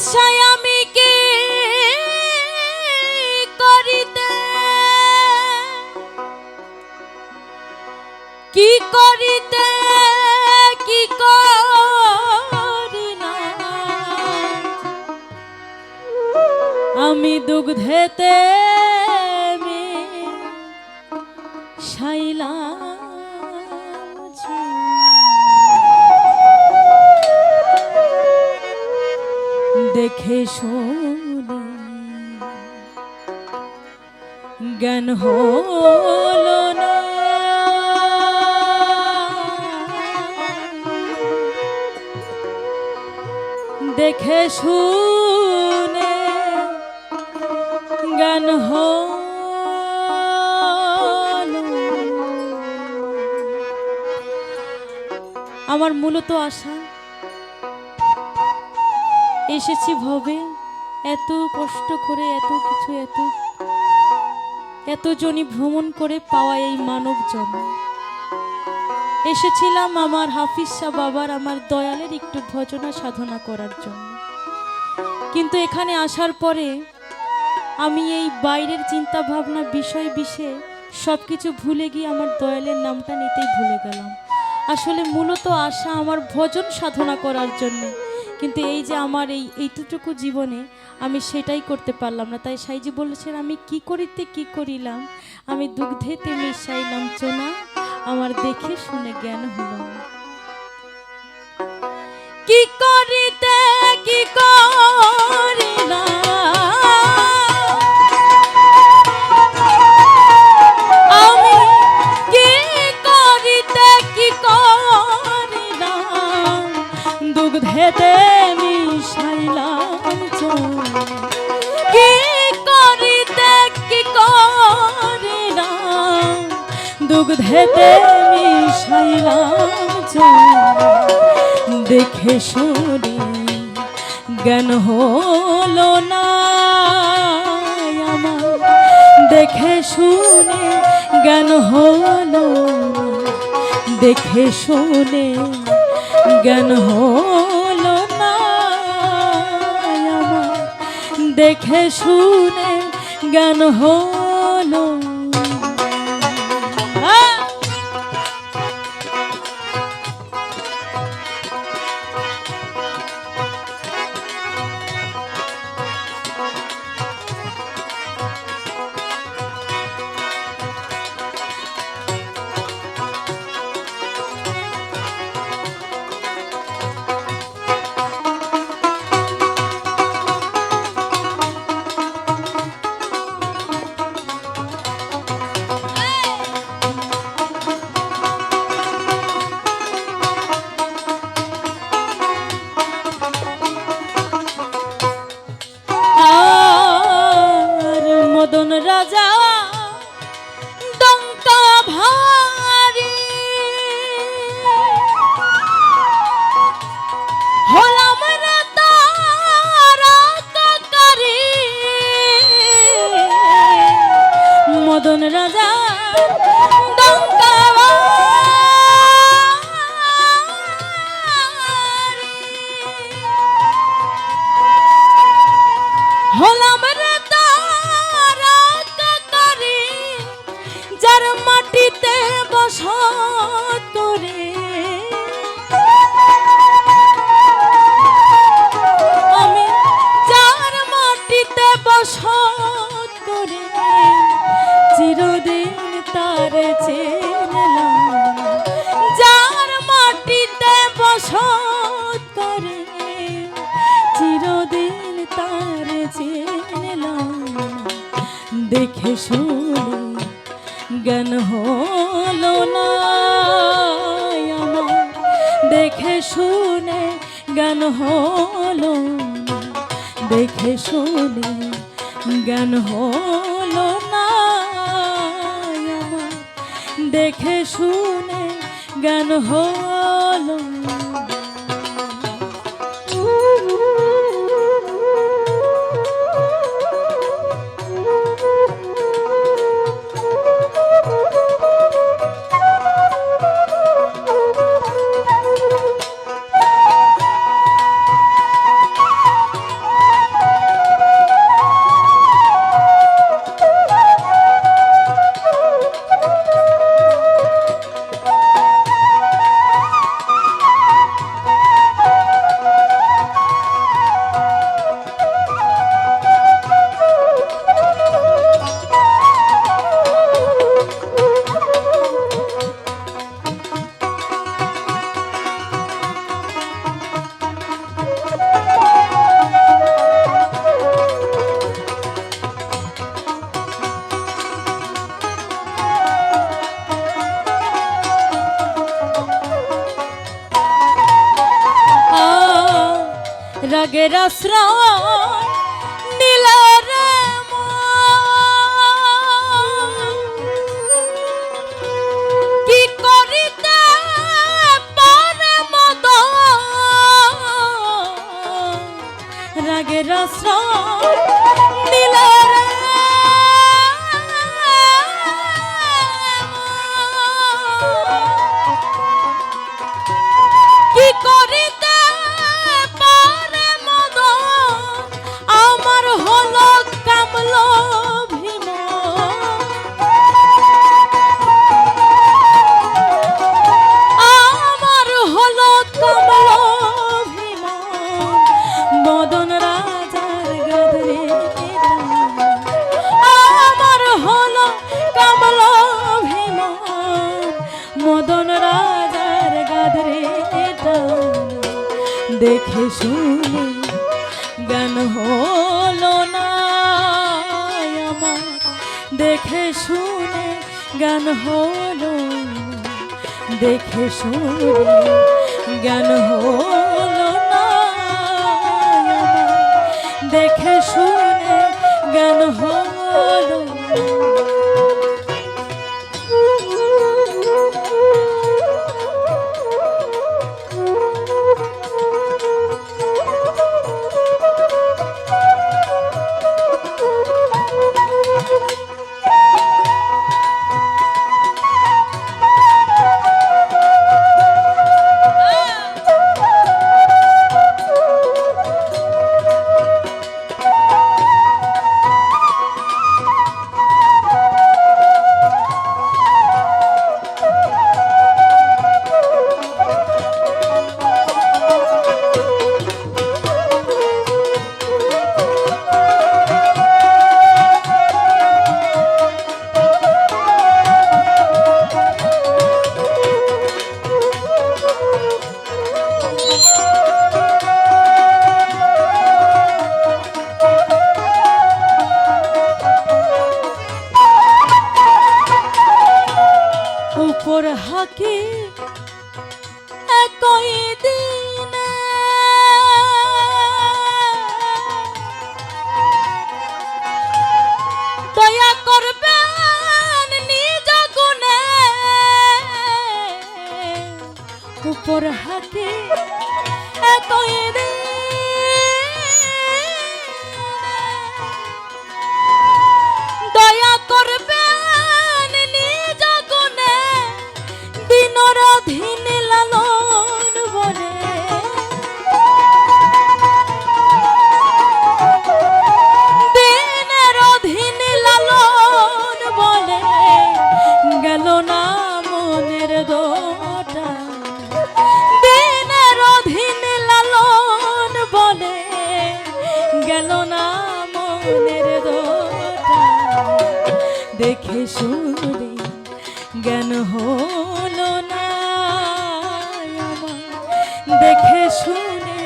আশায় আমি কি করিতে কি করিতে কি করি না আমি দুগ্ধেতে শাইলা দেখে শুনে জ্ঞান হলো না দেখে শুনে জ্ঞান হলো আমার মূলত আশা এসেছি ভবে এত কষ্ট করে এত কিছু এত জনি ভ্রমণ করে পাওয়া এই মানব জন্ম এসেছিলাম আমার হাফিজ শাহ বাবার আমার দয়ালের একটু ভজনা সাধনা করার জন্য কিন্তু এখানে আসার পরে আমি এই বাইরের চিন্তা ভাবনা বিষয় সবকিছু ভুলে গিয়ে আমার দয়ালের নামটা নিতেই ভুলে গেলাম আসলে মূলত আশা আমার ভজন সাধনা করার জন্য কিন্তু এই যে আমার এইটুকু জীবনে আমি সেটাই করতে পারলাম না তাই সাইজি বলেছেন আমি কি করিতে কি করিলাম আমি দুগ্ধেতে মিশাইলাম চোনা আমার দেখে শুনে জ্ঞান হলো কি করিতে কি করিলাম আমি কি করিতে কি করিলাম দুগ্ধেতে দুগ্ধেতে মিশাইলাম দেখে শুনি জ্ঞান হলো না আমার দেখে শুনে জ্ঞান হলো দেখে শুনে জ্ঞান হলো না আমার দেখে শুনে জ্ঞান হলো রাজা ডঙ্কা ভারী হলাম রে তারা কাকারি মদন রাজা ডঙ্কা ভারী হলাম রে যার মাটিতে বসত করে আমি যার মাটিতে বসত করে চিরদিন তার চিনলাম যার মাটিতে বসত করে চিরদিন তার চিনলাম দেখে শুনে জ্ঞান হলো না আমার দেখে শুনে জ্ঞান হলো দেখে শুনে জ্ঞান হলো না আমার দেখে শুনে জ্ঞান হলো রাগের আশ্রয় নীলা রে কি করিতে পারে মদ রাগের আশ্রয় নীলা রে কি করিতে পারে মদ আমার হলো কামল ভীম আমার হলো কামল ভীম মদন রাজার গাদরে আমার হলো কামল ভীম মদন রাজার গাদরে দেখে শুনে গান হলো না আমার দেখে শুনে গান হলো দেখে শুনে গান হলো না আমার দেখে শুনে গান হলো উপর হাকি একই দিনে দয়া করবেন নিজ গুণে উপর হাকি একই দিনে দয়া করবেন নিজ গুণে দিনরাধীন লালন বলে দিনের অধীন লালন বলে গেল না মনের দোটা দিনের অধীন লালন বলে গেল না মনের দোটা দেখে শুনে জ্ঞান হলো না আমার দেখে শুনে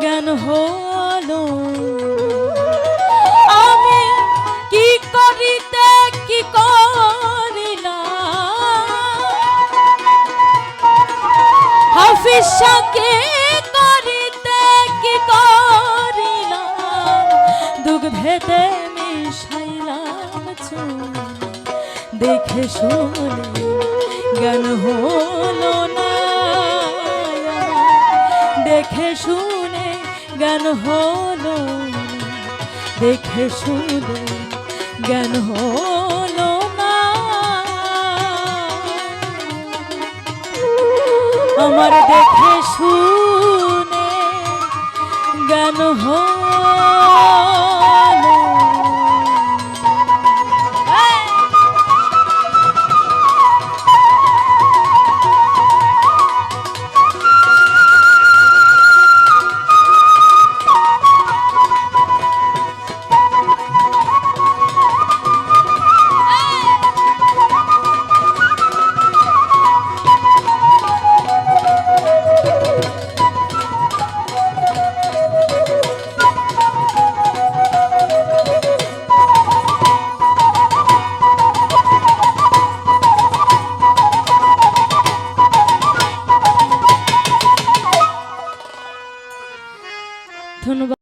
জ্ঞান হলো আমি কি করিতে কি করিলাম হাফিজ শাহকে করিতে কি করিলাম দুগ্ধেতে মিশাইলাম চুন দেখে শুনে জ্ঞান হলো না দেখে শুনে জ্ঞান হলো দেখে শুনে জ্ঞান হলো না আমার দেখে শুনে জ্ঞান হলো ধন্যবাদ।